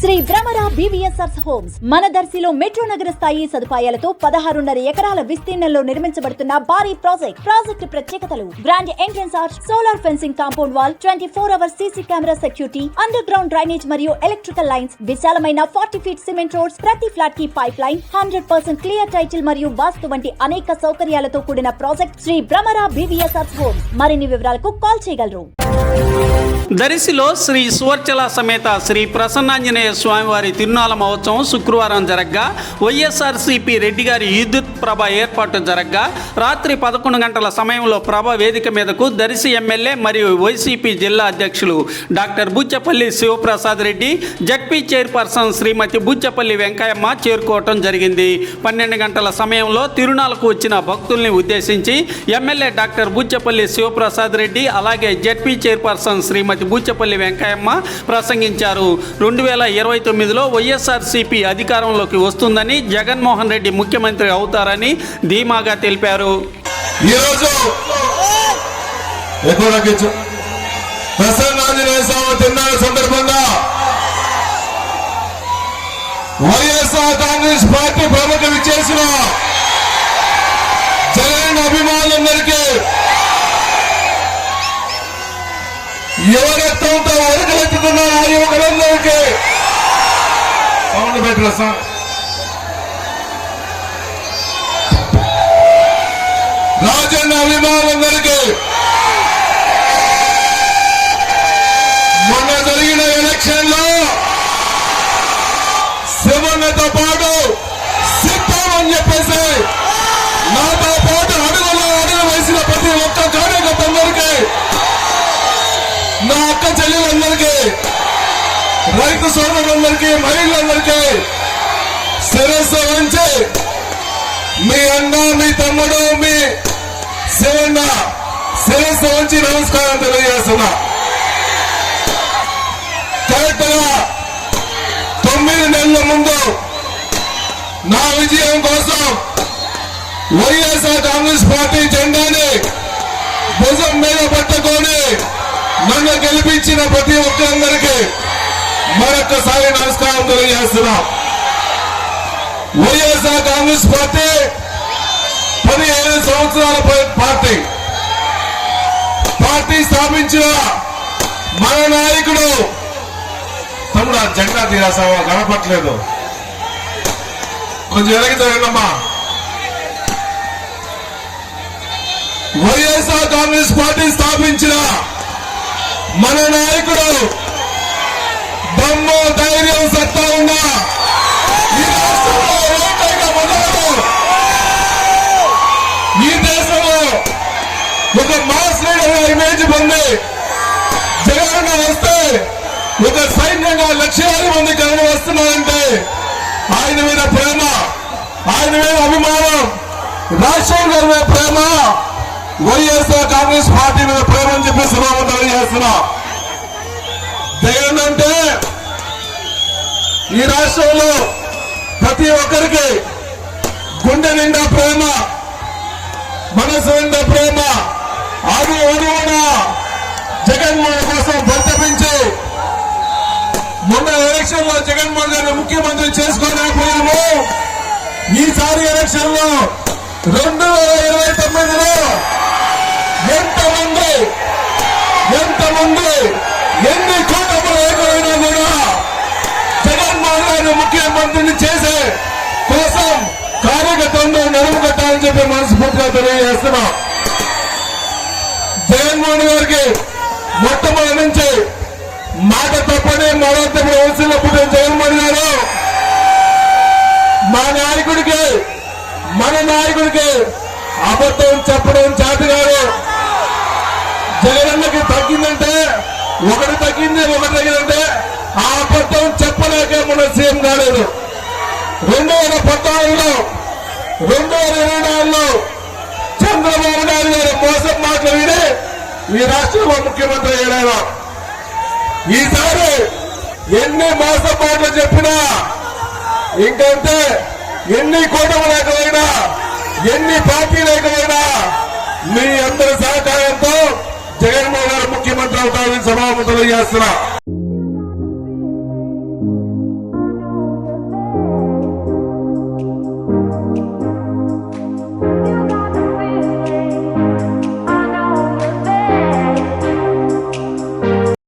Shri Bhramara BVSR homes మన దర్శిలో metro నగర స్థాయి సదుపాయాలతో 16.5 ఎకరాల విస్తీర్ణంలో నిర్మించబడుతున్న భారీ ప్రాజెక్ట్ ప్రత్యేకతలు brand entrance arch, solar fencing, compound wall, 24 hours CC camera security, under ground drainage మరియు ఎలక్ట్రికల్ లైన్స్, విశాలమైన 40 feet సిమెంట్ రోడ్స్, ప్రతి ఫ్లాట్ కి పైప్ లైన్, 100% క్లియర్ టైటిల్ మరియు వాస్తు వంటి అనేక సౌకర్యాలతో కూడిన project Shri Bhramara BVSR homes. మరిన్ని వివరాలకు కాల్ చేయగలరు. దరిసిలో శ్రీ సువర్చల సమేత శ్రీ ప్రసన్నాంజనేయ స్వామివారి తిరునాళ మహోత్సవం శుక్రవారం జరగ్గా వైఎస్ఆర్సీపీ రెడ్డి గారి విద్యుత్ ప్రభ ఏర్పాటు జరగ్గా రాత్రి 11 గంటల సమయంలో ప్రభ వేదిక మీదకు దరిసి ఎమ్మెల్యే మరియు వైసీపీ జిల్లా అధ్యక్షులు doctor Buchchapalli Sivaprasad Reddy, ZP chairperson Shrimati Buchchapalli Venkayamma చేరుకోవటం జరిగింది. 12 గంటల సమయంలో తిరునాళకు వచ్చిన భక్తుల్ని ఉద్దేశించి ఎమ్మెల్యే డాక్టర్ బుచ్చపల్లి శివప్రసాద్ రెడ్డి అలాగే జడ్పీ చైర్పర్సన్ శ్రీమతి బుచ్చపల్లి వెంకయ్యమ్మ ప్రసంగించారు. 2029లో వైఎస్ఆర్సీపీ అధికారంలోకి వస్తుందని, జగన్మోహన్ రెడ్డి ముఖ్యమంత్రి అవుతారని ధీమాగా తెలిపారు. సందర్భంగా వైఎస్ఆర్ కాంగ్రెస్ పార్టీ ప్రభుత్వం ఇచ్చేసిన జగన్ అభిమానులందరికీ ఎవరెత్తంతో వరకలెత్తుతున్నారు ఆ యువకులందరికీ సౌండ్ పెట్టరా సార్. రాజన్న అభిమానులందరికీ మొన్న జరిగిన ఎలక్షన్ లో శివన్నతో పాటు సిద్ధం అని చెప్పేసి నాతో పాటు అడుగులో అడుగు వేసిన ప్రతి ఒక్క కార్యకర్తలందరికీ, నా అక్క చెల్లెలందరికీ, రైతు సోదరులందరికీ, మహిళలందరికీ శిరస్సు వంచి మీ అన్న, మీ తమ్ముడు, మీ శివన్న శిరస్సు వంచి నమస్కారం తెలియజేస్తున్నా. కరెక్ట్ గా 9 నెలల ముందు నా విజయం కోసం వైఎస్ఆర్ కాంగ్రెస్ పార్టీ జెండాని భుజం మీద పట్టుకొని నన్ను గెలిపించిన ప్రతి ఒక్కరందరికీ మరొక్కసారి నమస్కారం తెలియజేస్తున్నా. వైఎస్ఆర్ కాంగ్రెస్ పార్టీ 15 సంవత్సరాల పార్టీ స్థాపించిన మన నాయకుడు తమ్ముడు జెండా తీరాసావా కనపట్లేదు, కొంచెం ఎరగితేనమ్మా. వైఎస్ఆర్ కాంగ్రెస్ పార్టీ స్థాపించిన మన నాయకుడు దమ్ము, ధైర్యం, సత్తా ఉన్న ఈ రాష్ట్రంలో ఏకైక మొదలు ఈ దేశంలో ఒక మాస్ లీడర్ ఇమేజ్ పొంది జగన్ వస్తే ఒక సైన్యంగా లక్షలాది మంది జగన్ వస్తున్నారంటే ఆయన మీద ప్రేమ, ఆయన మీద అభిమానం, రాజశేఖర్ గారి మీద ప్రేమ, వైఎస్ఆర్ కాంగ్రెస్ పార్టీ మీద ప్రేమ అని చెప్పి సభాపతి తెలియజేస్తున్నా. జగన్ అంటే ఈ రాష్ట్రంలో ప్రతి ఒక్కరికి గుండె నిండా ప్రేమ, మనసు నిండా ప్రేమ, అడుగున జగన్మోహన్ కోసం పరితపించి మొన్న ఎలక్షన్ లో జగన్మోహన్ గారిని ముఖ్యమంత్రి చేసుకోలేకపోయాము. ఈసారి ఎలక్షన్ లో 2029లో ఎంతమంది ఎన్ని కూటములు ఏకమైనా కూడా జగన్మోహన్ గారిని ముఖ్యమంత్రిని చేసే కోసం కార్యకర్తలను నడుము కట్టాలని చెప్పి మనస్ఫూర్తిగా తెలియజేస్తున్నా. జగన్మోహన్ గారికి మొట్టమొదటి నుంచి మాట తప్పని మరోతప్పుడు వలసలో పుట్టిన జగన్మోహన్ గారు మన నాయకుడికి అబద్ధం చెప్పడం చేతగారు. జగనన్నకి తగ్గిందంటే ఒకటి తగ్గిందంటే ఆ అబద్ధం చెప్పలేక మన సీఎం కాలేదు. 2014లో 2024లో చంద్రబాబు నాయుడు గారు మోసం మాటలు విని ఈ రాష్ట్రంలో ముఖ్యమంత్రి అయ్యారు. ఈసారి ఎన్ని మోసం మాటలు చెప్పినా, ఇంకంటే ఎన్ని కూటమి లేకపోయినా, ఎన్ని పార్టీ లేకపోయినా మీ అందరి సహకారంతో జగన్మోహన్ గారు ముఖ్యమంత్రి అవుతారని సభాపతులు చేస్తున్నా.